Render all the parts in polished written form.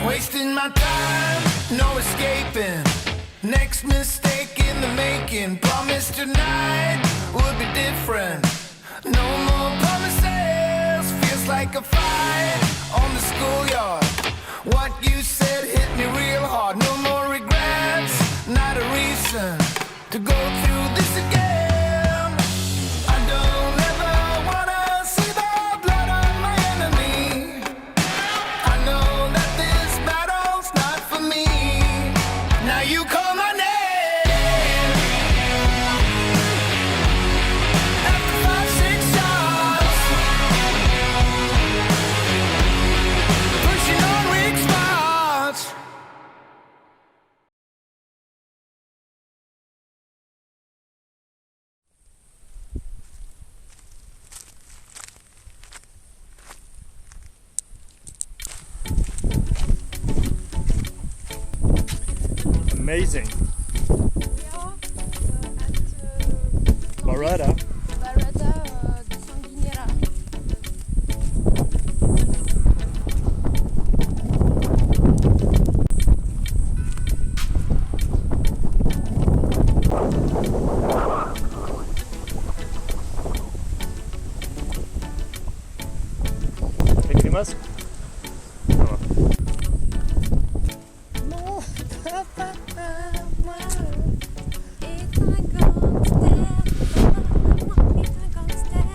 Wasting my time, no escaping. Next mistake in the making. Promise tonight would be different. No more promises, feels like a fight on the schoolyard. What you said hit me real hard. No more regrets, not a reason to go through this again. I don't ever wanna see the blood on my enemy. I know that this battle's not for me. Now you call my name. After 5-6 shots, pushing on weak spots. Amazing. Barada. Barada de Sanguinera. Avec les masques. Ça va. Mon papa, moi, est un gangster. Moi, est un gangster.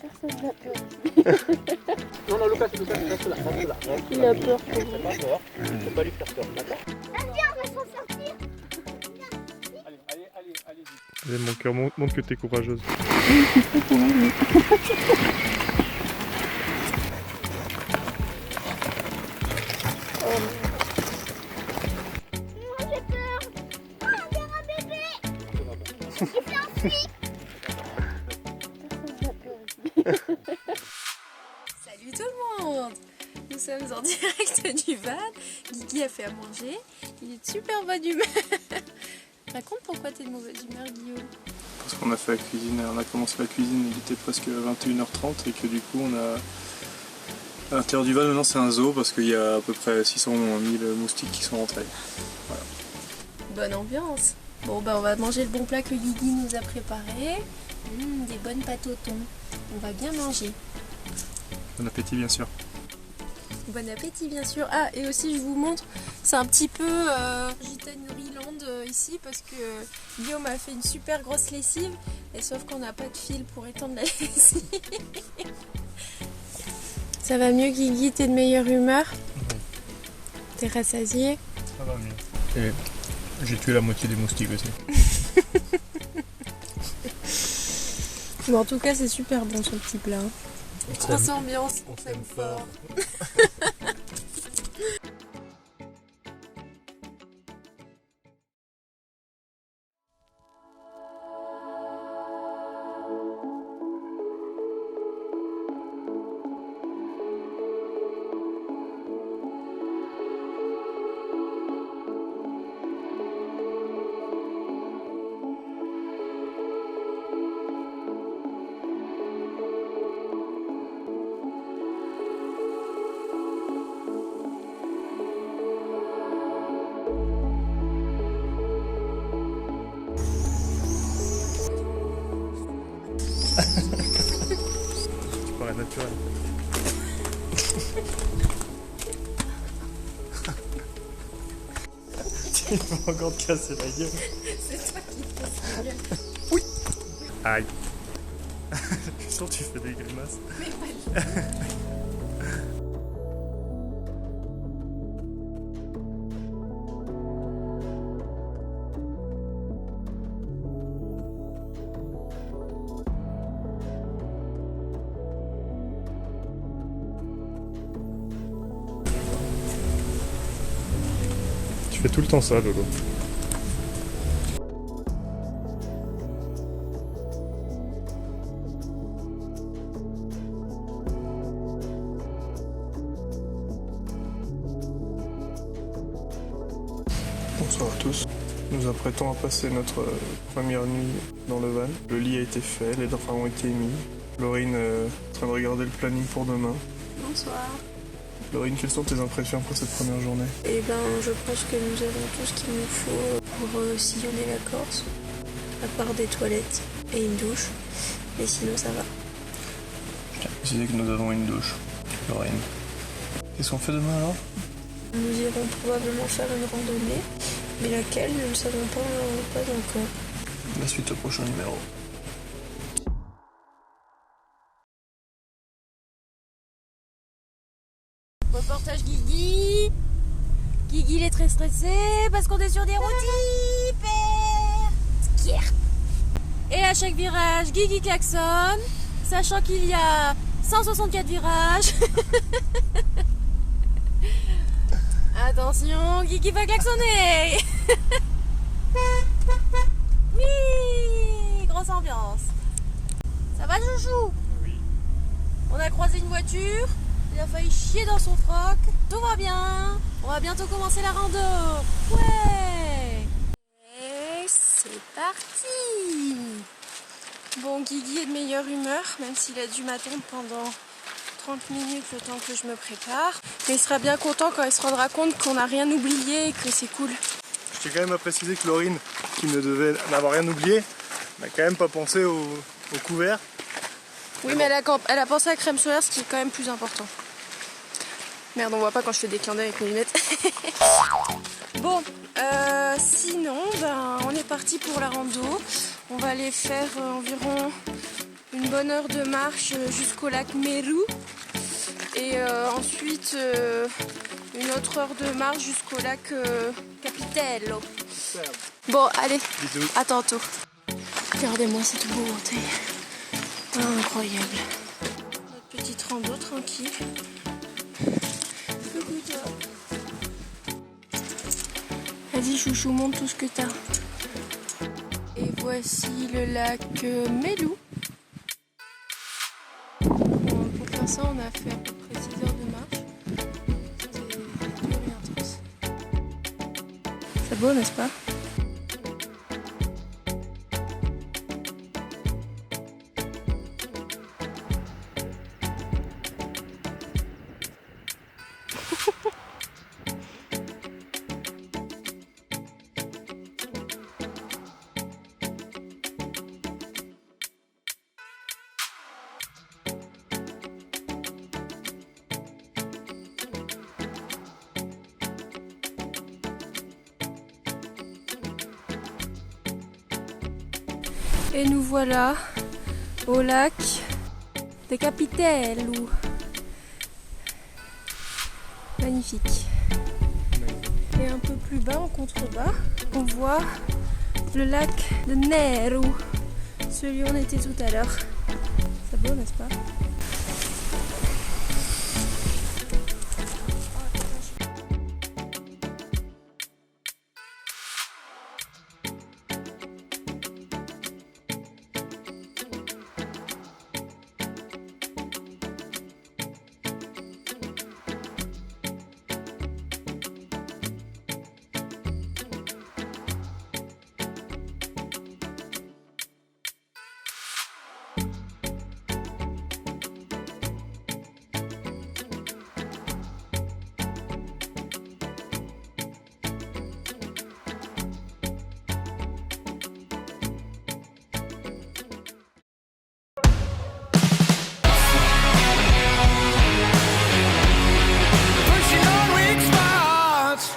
Personne n'a peur. Non, non, Lucas, reste là. Il a peur. Fais pas peur. Faut pas lui faire peur, d'accord? Allez, mon cœur, montre que t'es courageuse. J'ai peur. Oh, il y a un bébé. Il s'est enfui. Salut tout le monde. Nous sommes en direct du van. Guigui a fait à manger. Il est de super bonne humeur. Raconte pourquoi t'es de mauvaise humeur, Guillaume. Parce qu'on a fait la cuisine, on a commencé la cuisine, il était presque 21h30 et que du coup on a... À l'intérieur du van maintenant c'est un zoo parce qu'il y a à peu près 600 000 moustiques qui sont rentrés. Voilà. Bonne ambiance. Bon bah on va manger le bon plat que Guigui nous a préparé. Des bonnes pâtes au thon. On va bien manger. Bon appétit bien sûr. Bon appétit bien sûr. Ah et aussi je vous montre, c'est un petit peu Gitanerie-land ici parce que Guillaume a fait une super grosse lessive et sauf qu'on n'a pas de fil pour étendre la lessive. Ça va mieux Guigui, t'es de meilleure humeur? Oui. T'es rassasié? Ça va mieux. Et j'ai tué la moitié des moustiques aussi. Bon en tout cas c'est super bon ce petit plat. Grosse ambiance, on s'aime fort. Tu parais naturel. Tu vas encore te casser la gueule. C'est toi qui te casses la gueule. Oui. Aïe. Je suis sûr que tu fais des grimaces. Mais pas du tout. fais tout le temps ça, Lolo. Bonsoir à tous. Nous apprêtons à passer notre première nuit dans le van. Le lit a été fait, les draps ont été mis. Laurine est en train de regarder le planning pour demain. Bonsoir. Laurine, quelles sont tes impressions après cette première journée? Eh ben, je pense que nous avons tout ce qu'il nous faut pour sillonner la Corse, à part des toilettes et une douche. Mais sinon, ça va. Je tiens à préciser que nous avons une douche, Laurine. Qu'est-ce qu'on fait demain alors? Nous irons probablement faire une randonnée, mais laquelle, nous ne savons pas encore. La suite au prochain numéro. Reportage Guigui. Guigui, il est très stressé parce qu'on est sur des routes hyper skirt. Et à chaque virage, Guigui klaxonne, sachant qu'il y a 164 virages. Attention, Guigui va klaxonner. Oui, grosse ambiance. Ça va, chouchou? Oui. On a croisé une voiture. Il a failli chier dans son froc. Tout va bien. On va bientôt commencer la rando. Ouais. Et c'est parti. Bon, Guigui est de meilleure humeur, même s'il a dû m'attendre pendant 30 minutes le temps que je me prépare. Mais il sera bien content quand il se rendra compte qu'on n'a rien oublié et que c'est cool. Je tiens quand même à préciser que Laurine, qui ne devait n'avoir rien oublié, n'a quand même pas pensé au couvert. Oui, mais elle a pensé à crème solaire, ce qui est quand même plus important. Merde, on voit pas quand je fais des clins d'œil avec mes lunettes. Bon, sinon, on est parti pour la rando. On va aller faire environ une bonne heure de marche jusqu'au lac Meru. Et ensuite, une autre heure de marche jusqu'au lac Capitello. Bon, allez, Bisous. à tantôt. Regardez-moi cette beauté. Incroyable. Notre petite rando tranquille. Vas-y chouchou, montre tout ce que t'as. Et voici le lac Meru. Pour faire ça, on a fait à peu près 6 heures de marche. C'est dur et intense. C'est beau, n'est-ce pas? Et nous voilà au lac de Capitello. Magnifique. Et un peu plus bas, en contrebas, on voit le lac de Nero, celui où on était tout à l'heure. C'est beau, n'est-ce pas? Pushing on weak spots.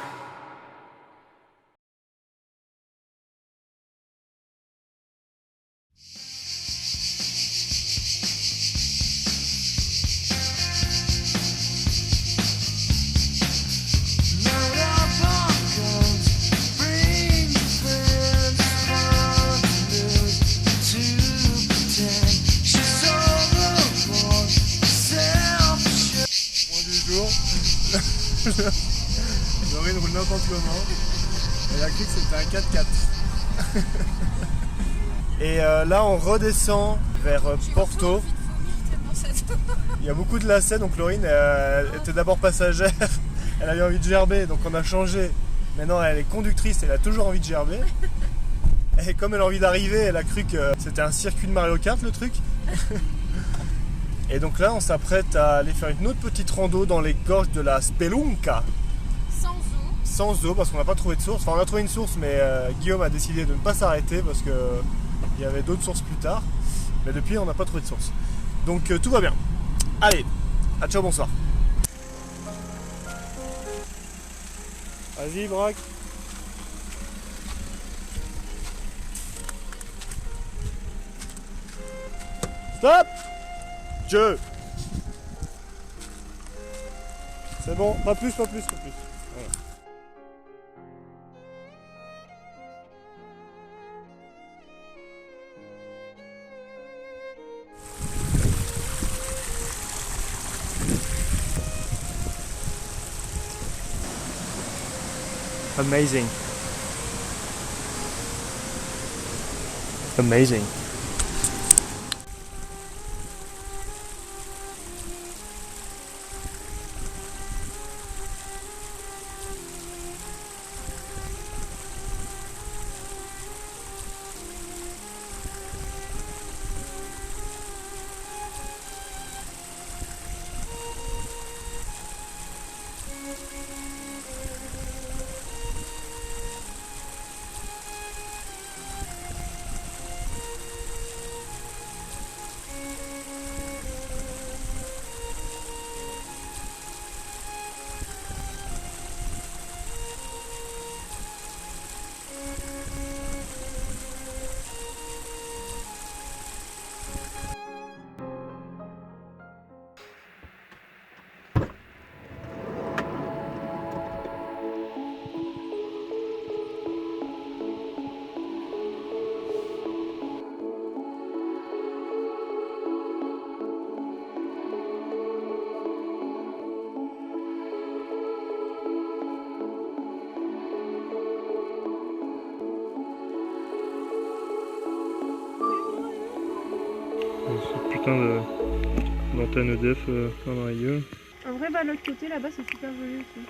Laurine roule n'importe comment. Elle a cru que c'était un 4x4. Et là on redescend vers Porto. Il y a beaucoup de lacets, donc Laurine elle était d'abord passagère. Elle avait envie de gerber, donc on a changé. Maintenant elle est conductrice, elle a toujours envie de gerber. Et comme elle a envie d'arriver, elle a cru que c'était un circuit de Mario Kart le truc. Et donc là on s'apprête à aller faire une autre petite rando dans les gorges de la Spelunca. Sans eau parce qu'on n'a pas trouvé de source. Enfin on a trouvé une source mais Guillaume a décidé de ne pas s'arrêter parce qu'il y avait d'autres sources plus tard. Mais depuis on n'a pas trouvé de source. Donc tout va bien. Allez, à ciao, bonsoir. Vas-y Braque. Stop. Dieu. C'est bon, pas plus. Voilà. Amazing. Amazing. Ce putain d'antenne EDF dans la gueule. En vrai, bah, l'autre côté là-bas, c'est super joli aussi.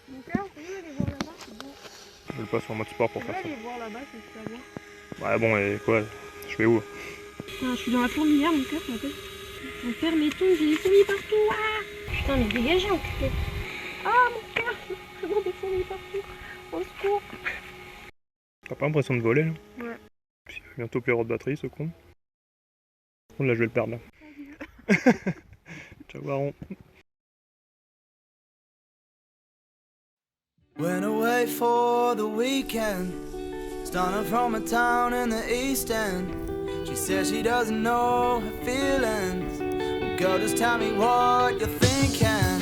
Donc là, on peut aller voir là-bas, c'est beau. Je le passe en mode sport pour On faire peut ça. aller voir là-bas, c'est super beau. Ouais, bon, et quoi? Je vais où? Je suis dans la fourmilière, mon cœur, ça m'appelle. Mon père, mes tongs, j'ai des fourmis partout. Ah putain, mais dégagez, enculé. Ah, mon cœur, j'ai vraiment des fourmis partout. Au secours. T'as pas l'impression de voler là? Ouais. Puis, il va bientôt plus avoir de batterie ce con. Là je vais le perdre là. Ciao Baron. Went away for the weekend, starting from a town in the East End. She says she doesn't know her feelings. Well, girl, just tell me what you're thinking.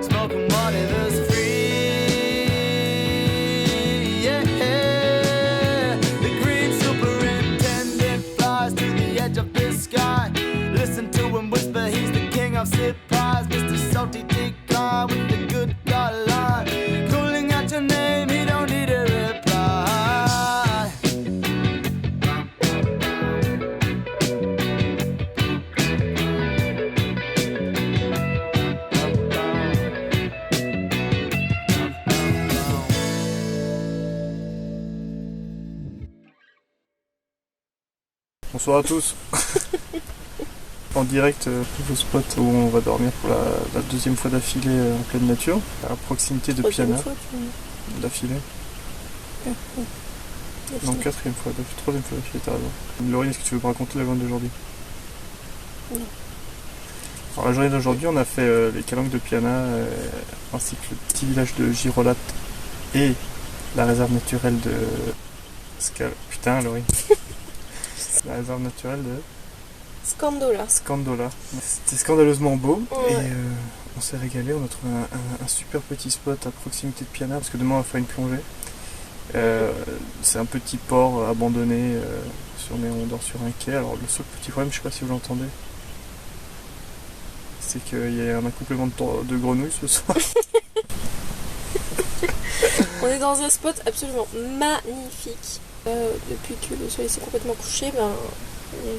Smoking Bonsoir à tous. En direct au spot où on va dormir pour la deuxième fois d'affilée en pleine nature, à proximité de Piana. D'affilée. Non, troisième fois d'affilée, t'as raison. Laurine, est-ce que tu veux me raconter la journée d'aujourd'hui? Non. Alors, la journée d'aujourd'hui, on a fait les calanques de Piana, ainsi que le petit village de Girolate et la réserve naturelle de... Putain, Laurine. La réserve naturelle de... Scandola. C'était scandaleusement beau, ouais. Et on s'est régalé, on a trouvé un super petit spot à proximité de Piana, parce que demain on va faire une plongée. C'est un petit port abandonné, on dort sur un quai. Alors le seul petit problème, je sais pas si vous l'entendez, c'est qu'il y a un accouplement de grenouilles ce soir. On est dans un spot absolument magnifique. Depuis que le soleil s'est complètement couché,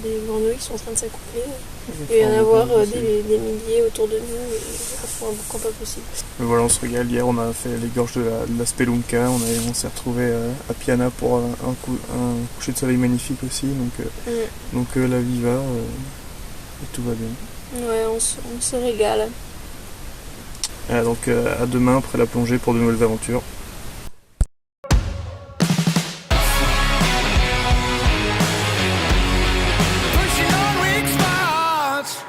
les grenouilles sont en train de s'accoupler. Il va y en avoir des milliers autour de nous, et on fait un boucan pas possible. Mais voilà, on se régale. Hier, on a fait les gorges de la Spelunca. On s'est retrouvé à Piana pour un coucher de soleil magnifique aussi. Donc la vie va et tout va bien. Ouais, on se régale. Donc à demain après la plongée pour de nouvelles aventures. Pushing on weak spots.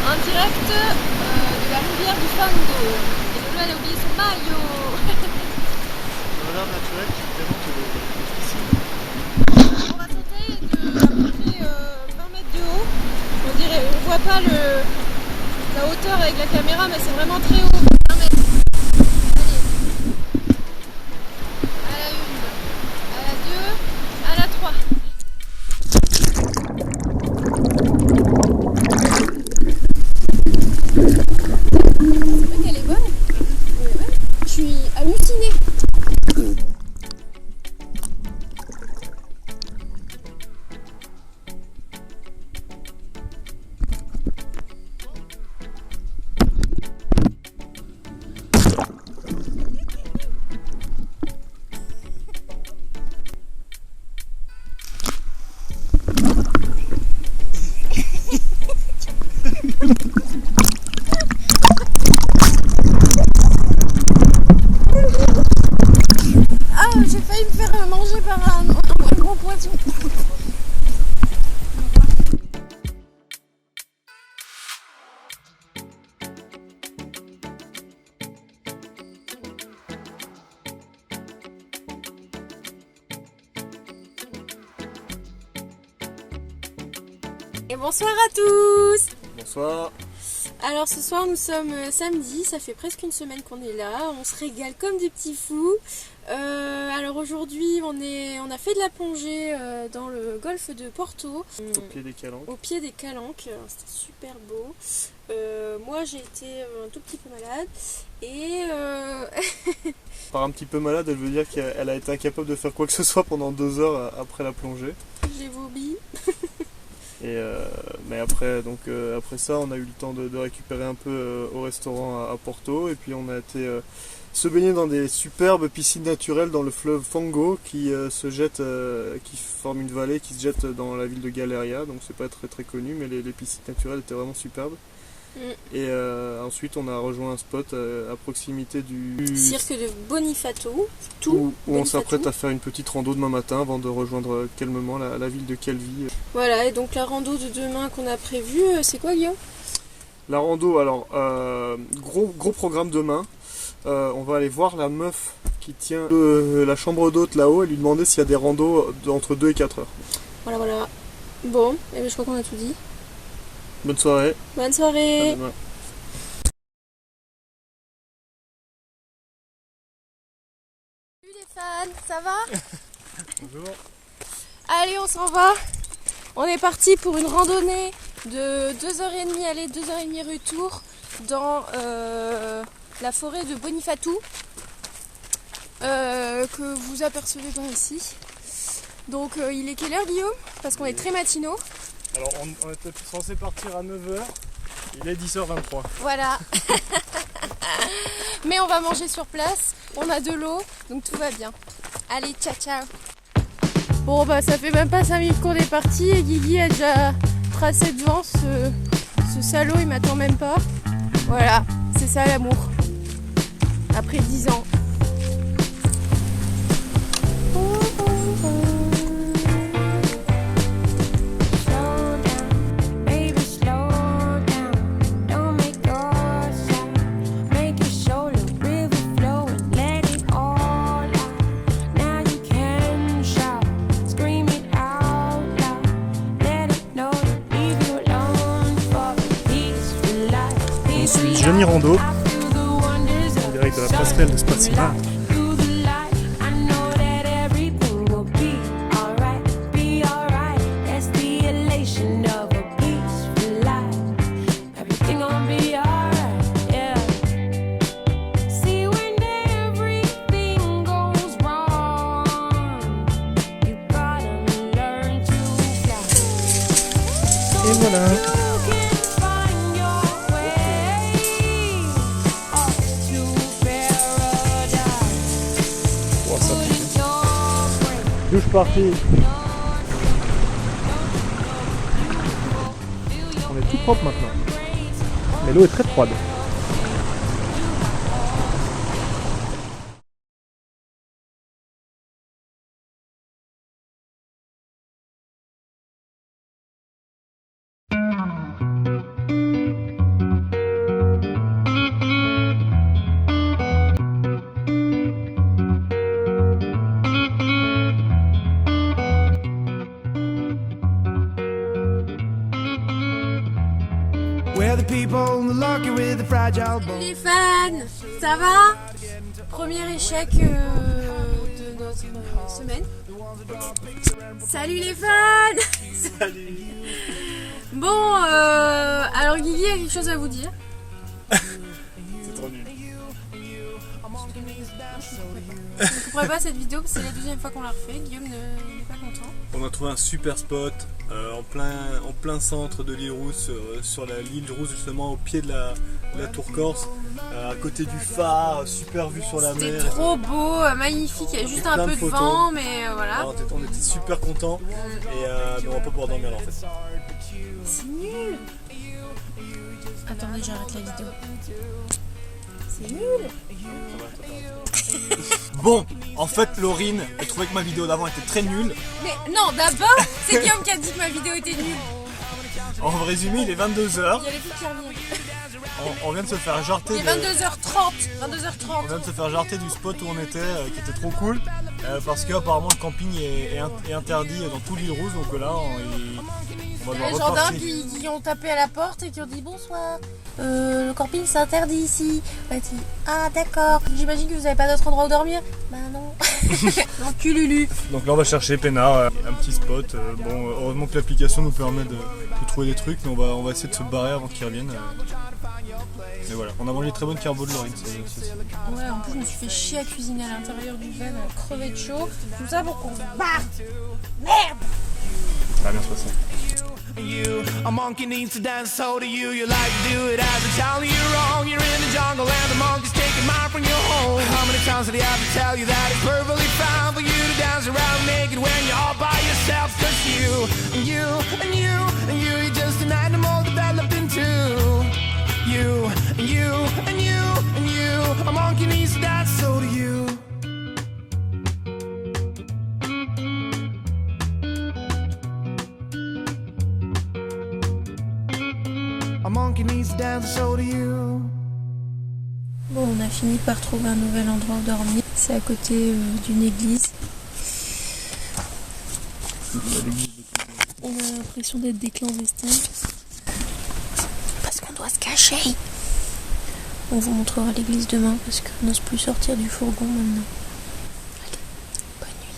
En direct de la rivière du Fango. Et Lolo, elle a oublié son maillot. Valeur naturelle qui présente On va sauter de à peu près 20 mètres de haut. On voit pas la hauteur avec la caméra, mais c'est vraiment très haut. 20 mètres. Allez. À la 1, à la 2, à la 3. Elle est bonne. Je suis hallucinée. J'ai failli me faire manger par un gros poisson. Et bonsoir à tous. Bonsoir. Alors ce soir nous sommes samedi, ça fait presque une semaine qu'on est là, on se régale comme des petits fous. Alors aujourd'hui on a fait de la plongée dans le golfe de Porto. Au pied des calanques. Au pied des calanques, c'était super beau. Moi j'ai été un tout petit peu malade et part un petit peu malade, elle veut dire qu'elle a été incapable de faire quoi que ce soit pendant 2 heures après la plongée. J'ai vomi. Mais après ça, on a eu le temps de récupérer un peu au restaurant à Porto, et puis on a été se baigner dans des superbes piscines naturelles dans le fleuve Fango qui qui forme une vallée qui se jette dans la ville de Galeria, donc c'est pas très très connu, mais les piscines naturelles étaient vraiment superbes. Et ensuite on a rejoint un spot à proximité du cirque de Bonifato, où on s'apprête à faire une petite rando demain matin avant de rejoindre calmement la ville de Calvi. Voilà, et donc la rando de demain qu'on a prévue, c'est quoi Guillaume? La rando, alors gros programme demain. On va aller voir la meuf qui tient la chambre d'hôte là-haut et lui demander s'il y a des randos entre 2 et 4 heures. Voilà. Bon, et bien je crois qu'on a tout dit. Bonne soirée. Bonne soirée. À demain. Salut les fans, ça va? Bonjour. Allez, on s'en va. On est parti pour une randonnée de 2h30 aller, 2h30 retour dans la forêt de Bonifato que vous apercevez par ici. Donc il est quelle heure Guillaume? Parce qu'on est très matinaux. Alors on était censé partir à 9h, il est 10h23. Voilà. Mais on va manger sur place, on a de l'eau, donc tout va bien. Allez, ciao. Bon bah ça fait même pas 5 minutes qu'on est parti et Guigui a déjà tracé devant, ce salaud il m'attend même pas. Voilà, c'est ça l'amour. Après 10 ans. Je suis Johnny Rando, en direct de la passerelle de Spacima. Et voilà. Douche partie. On est tout propre maintenant. Mais l'eau est très froide. Les fans, ça va? Premier échec de notre semaine. Salut les fans. Salut. Bon, alors Guigui a quelque chose à vous dire. C'est trop nul. Je ne comprends pas cette vidéo parce que c'est la deuxième fois qu'on la refait. Guillaume n'est pas content. On a trouvé un super spot en plein centre de l'île Rousse, sur l'île Rousse justement au pied de la tour Corse, à côté du phare, super vue sur la mer. C'était trop beau, magnifique, il y a juste un peu de vent, mais voilà. Alors, on était super contents mais on va pas pouvoir dormir là en fait. C'est nul. Attendez, j'arrête la vidéo. C'est nul. Bon, en fait Laurine, elle trouvait que ma vidéo d'avant était très nulle. Mais non, d'abord, c'est Guillaume qui a dit que ma vidéo était nulle. En résumé, il est 22h. Il y a les filles qui reviennent. On vient de se faire jarter. Il est 22h30. On vient de se faire jarter du spot où on était, qui était trop cool, parce que apparemment le camping est interdit dans tout l'île Rousse, donc là on On va Les devoir gendarmes repartir. qui ont tapé à la porte et qui ont dit bonsoir. Le camping c'est interdit ici. On a dit ah d'accord. J'imagine que vous n'avez pas d'autre endroit où dormir. Bah non. Non cululu. Donc là on va chercher Peinard, un petit spot. Bon, heureusement que l'application nous permet de trouver des trucs, mais on va essayer de se barrer avant qu'ils reviennent. Mais voilà, on a mangé très bonne carbo de Laurine. Ouais, en plus je me suis fait chier à cuisiner à l'intérieur du van, à crever de chaud. Tout ça pour qu'on se barre. Merde. Ça va bien se passer. You, a monkey needs to dance, so do you. You like to do it as a child, you're wrong. You're in the jungle and the monkey's taking mine from your home. How many times did he have to tell you that it's perfectly fine for you to dance around naked when you're all by yourself? Cause you, and you, and you, and you're just an animal developed into you, and you, and you, and you. A monkey needs to dance, so do you. A monkey needs to dance, so do you. Bon, on a fini par trouver un nouvel endroit où dormir. C'est à côté d'une église. On a l'impression d'être des clandestins. Parce qu'on doit se cacher. On vous montrera l'église demain parce qu'on n'ose plus sortir du fourgon maintenant. Allez, bonne nuit.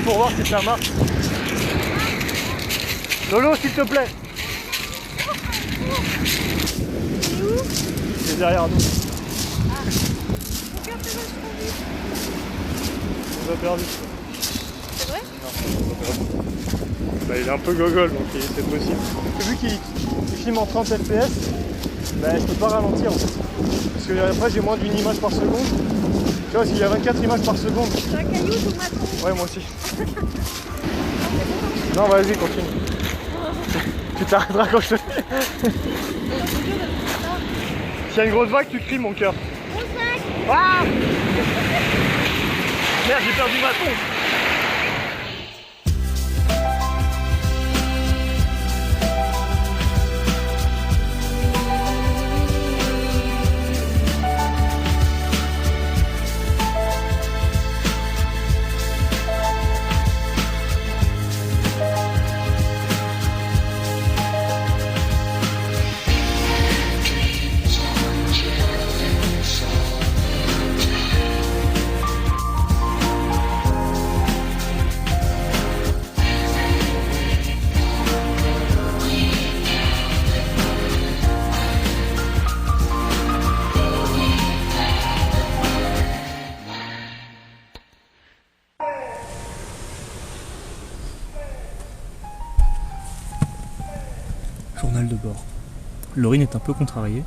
Pour voir si ça marche. Lolo, s'il te plaît. C'est derrière nous. On a perdu. C'est vrai? Bah, il est un peu gogol, donc c'est possible. Vu qu'il filme en 30 fps, bah, je peux pas ralentir en fait. Parce que après j'ai moins d'une image par seconde. Tu vois, s'il y a 24 images par seconde. C'est un caillou ou maton? Ouais, moi aussi. Non, vas-y, continue. Tu t'arrêteras quand je te... S'il y a une grosse vague, tu cries, mon cœur. Grosse vague. Ah merde, j'ai perdu ma pompe. Journal de bord. Laurine est un peu contrariée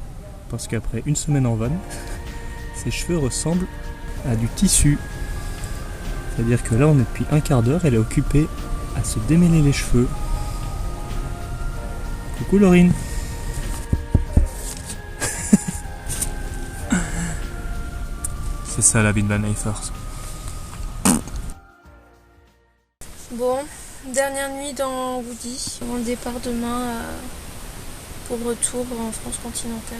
parce qu'après une semaine en van, ses cheveux ressemblent à du tissu. C'est-à-dire que là on est depuis un quart d'heure, elle est occupée à se démêler les cheveux. Coucou Laurine. C'est ça la vie de Van Eyfers. Bon, dernière nuit dans Woody, avant le départ demain pour retour en France continentale.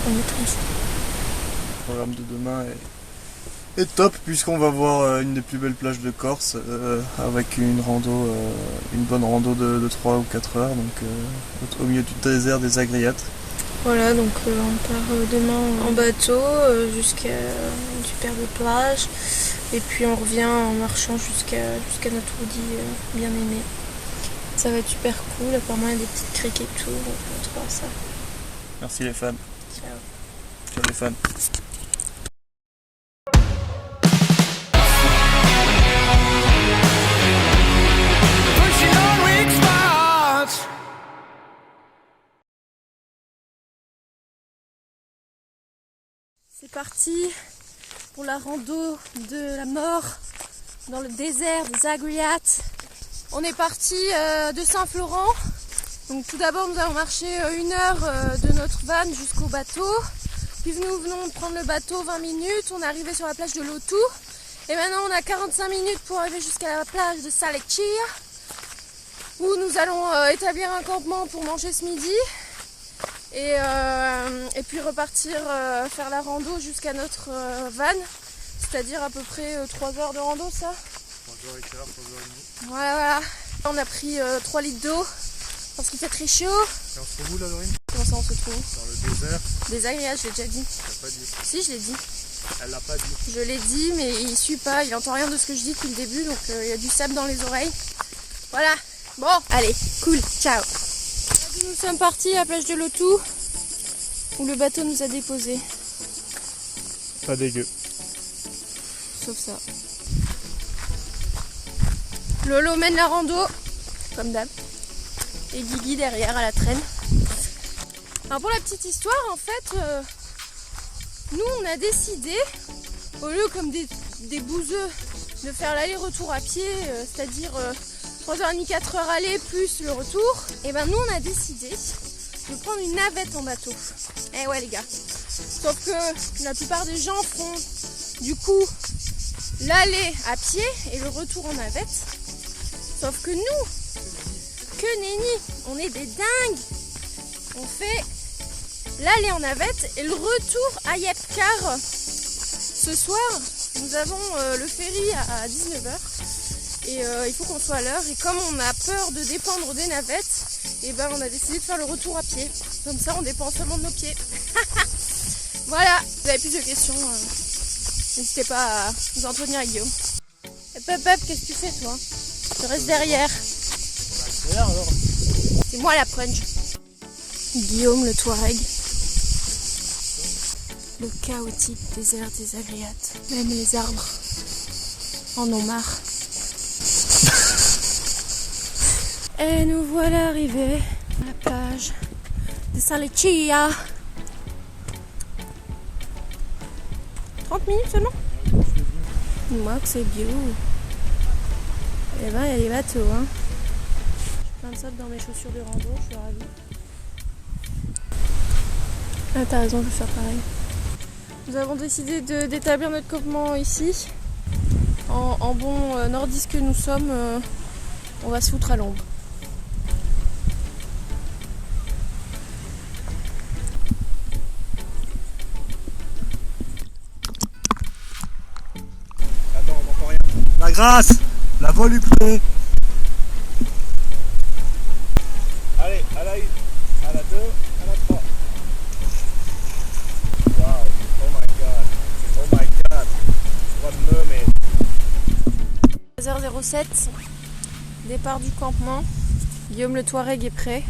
On est triste. Le programme de demain est top puisqu'on va voir une des plus belles plages de Corse avec une bonne rando de 3 ou 4 heures, donc au milieu du désert des Agriates. Voilà, donc on part demain en bateau jusqu'à une superbe plage et puis on revient en marchant jusqu'à notre Woody bien aimé. Ça va être super cool, apparemment il y a des petites criques et tout, on va voir ça. Merci les fans. Ciao. Ciao les fans. Pushing on weak spots. C'est parti pour la rando de la mort dans le désert des Agriates. On est parti de Saint-Florent. Donc tout d'abord nous avons marché 1 heure de notre van jusqu'au bateau. Puis nous venons de prendre le bateau 20 minutes. On est arrivé sur la plage de Lotou. Et maintenant on a 45 minutes pour arriver jusqu'à la plage de Salecchia, où nous allons établir un campement pour manger ce midi. Et puis repartir faire la rando jusqu'à notre van, c'est-à-dire à peu près 3 heures de rando, ça 3h15, 3h30. Voilà. On a pris 3 litres d'eau parce qu'il fait très chaud. Et on se trouve où là, Laurine? Comment ça on se trouve? Dans le désert. Désagréable, je l'ai déjà dit. T'as pas dit. Si, je l'ai dit. Elle l'a pas dit. Je l'ai dit, mais il suit pas, il entend rien de ce que je dis depuis le début, donc il y a du sable dans les oreilles. Voilà. Bon, allez, cool, ciao. Nous sommes partis à la plage de Lotou, où le bateau nous a déposés. Pas dégueu. Sauf ça. Lolo mène la rando, comme d'hab. Et Guigui derrière à la traîne. Alors pour la petite histoire, en fait, nous on a décidé, au lieu comme des bouseux, de faire l'aller-retour à pied, c'est-à-dire 3h30, 4h aller plus le retour, et ben nous on a décidé de prendre une navette en bateau. Eh ouais les gars. Sauf que la plupart des gens font du coup l'aller à pied et le retour en navette. Sauf que nous, que nenni, on est des dingues. On fait l'aller en navette et le retour à Yepkar. Ce soir, nous avons le ferry à 19h et il faut qu'on soit à l'heure. Et comme on a peur de dépendre des navettes, et ben on a décidé de faire le retour à pied. Comme ça, on dépend seulement de nos pieds. Voilà, vous avez plus de questions, n'hésitez pas à nous entretenir avec Guillaume. Hop, qu'est-ce que tu fais toi? Je reste derrière. Alors. C'est moi la punch. Guillaume le Touareg. Le chaotique désert des Agriates. Même les arbres en ont marre. Et nous voilà arrivés à la plage de Salecchia. 30 minutes seulement? Moi que c'est bio. Et ben il y a les bateaux hein. J'ai plein de sable dans mes chaussures de rando, je suis ravie. Ah t'as raison, je vais faire pareil. Nous avons décidé d'établir notre campement ici. En bon nordiste que nous sommes, on va se foutre à l'ombre. Attends, on n'entend rien. La grâce, la volupté. Allez, à la 1, à la 2, à la 3. Wow, oh my god, what a mermaid. 13h07, départ du campement. Guillaume le Touareg est prêt.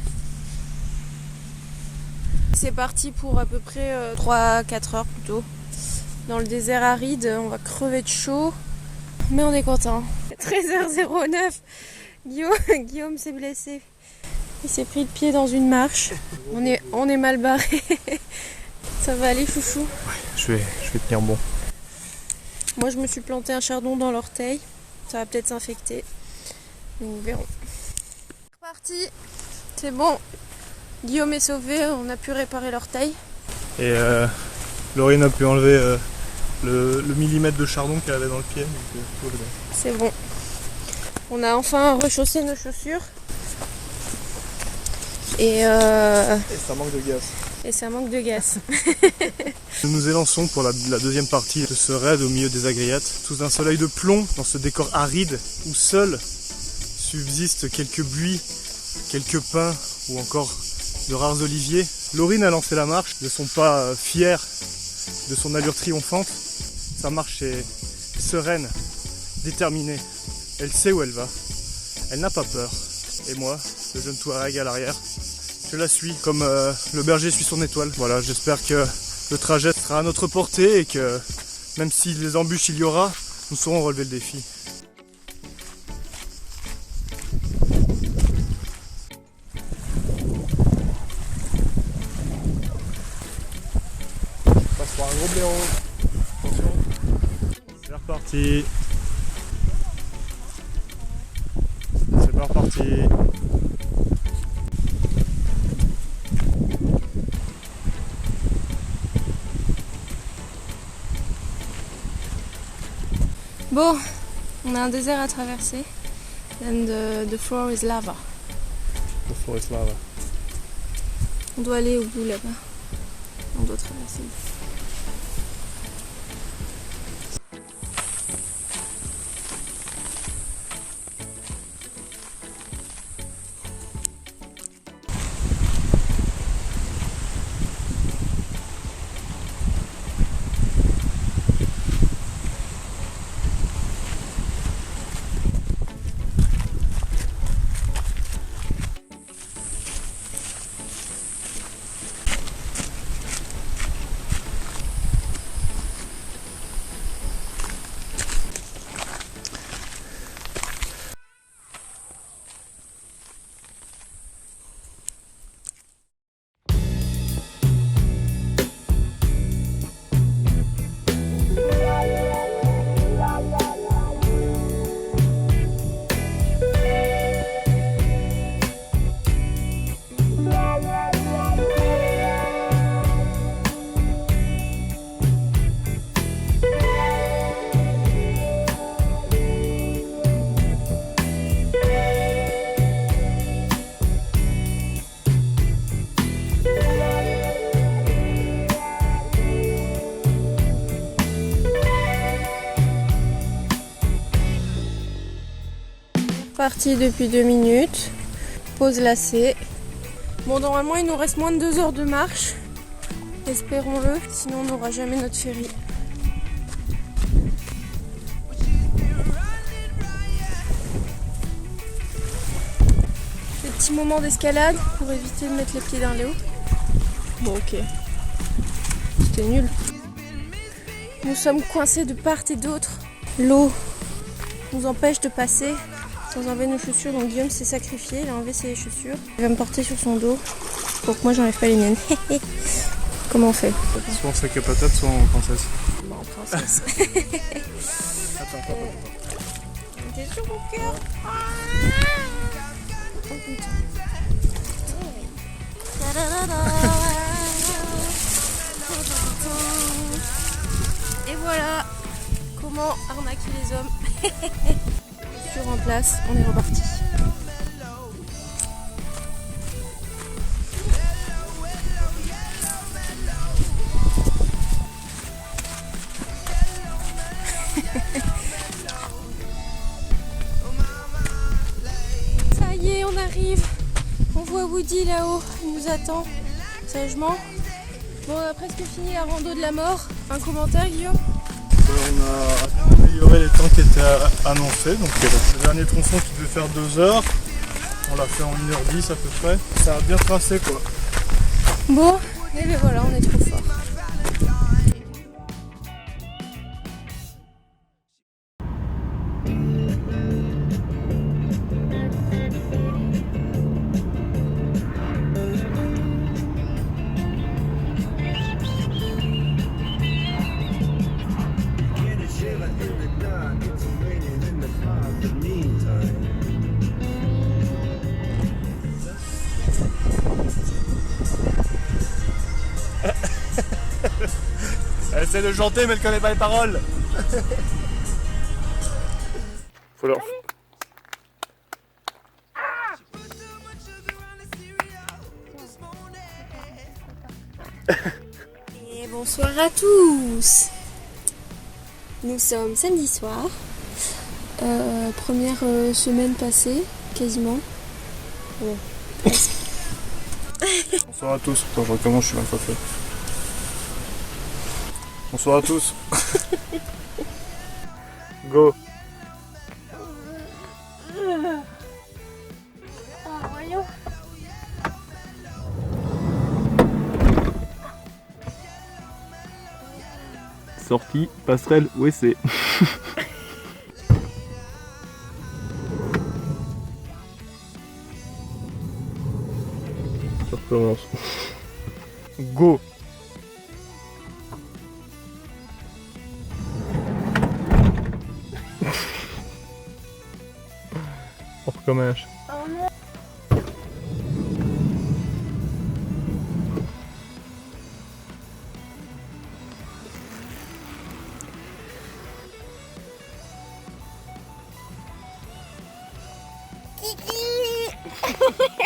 C'est parti pour à peu près 3-4 heures plutôt. Dans le désert aride, on va crever de chaud. Mais on est content. 13h09, Guillaume s'est blessé. Il s'est pris le pied dans une marche. On est mal barré. Ça va aller chouchou? Je vais tenir bon. Moi je me suis planté un chardon dans l'orteil. Ça va peut-être s'infecter. Nous verrons. C'est parti. C'est bon. Guillaume est sauvé, on a pu réparer l'orteil. Et Laurine a pu enlever le millimètre de chardon qu'elle avait dans le pied. Donc, tout va bien. C'est bon. On a enfin rechaussé nos chaussures. Et ça manque de gaz. Et ça manque de gaz. Nous nous élançons pour la deuxième partie de ce raid au milieu des Agriates, sous un soleil de plomb, dans ce décor aride, où seuls subsistent quelques buis, quelques pins ou encore de rares oliviers. Laurine a lancé la marche, de son pas fier, de son allure triomphante. Sa marche est sereine, déterminée. Elle sait où elle va. Elle n'a pas peur. Et moi, le jeune Touareg à l'arrière, je la suis comme le berger suit son étoile. Voilà, j'espère que le trajet sera à notre portée et que même si les embûches il y aura, nous saurons relever le défi. On passe pour un gros blaireau. Attention. C'est reparti. C'est pas reparti. Bon, on a un désert à traverser. And the floor is lava. The floor is lava. On doit aller au bout là-bas. On doit traverser. Parti depuis 2 minutes, pause lacée. Bon, normalement il nous reste moins de 2 heures de marche, espérons-le, sinon on n'aura jamais notre ferry. Des petits moments d'escalade pour éviter de mettre les pieds dans l'eau. Bon, ok, c'était nul. Nous sommes coincés de part et d'autre. L'eau nous empêche de passer sans enlever nos chaussures, donc Guillaume s'est sacrifié, il a enlevé ses chaussures. Il va me porter sur son dos pour que moi j'enlève pas les miennes. Comment on fait? Soit en sac à patates, soit en princesse. Bon, en princesse. Attends. T'es sur mon cœur. Oh putain. Et voilà comment arnaquer les hommes. En place, on est reparti. Ça y est, on arrive. On voit Woody là-haut, il nous attend sagement. Bon, on a presque fini la rando de la mort. Un commentaire, Guillaume? On a amélioré les temps qui étaient annoncés, donc le dernier tronçon qui devait faire 2 heures, on l'a fait en 1h10 à peu près. Ça a bien tracé quoi. Bon, et bien voilà, on est trop fort. Elle essaie de chanter mais elle connaît pas les paroles. Et bonsoir à tous. Nous sommes samedi soir. Première semaine passée, quasiment. Bon, presque. Bonsoir à tous. Attends, je recommence, je suis mal coiffé. Bonsoir à tous. Go. Voyons. Sortie, passerelle, WC. Ça recommence. Go. On recommence. Kiki.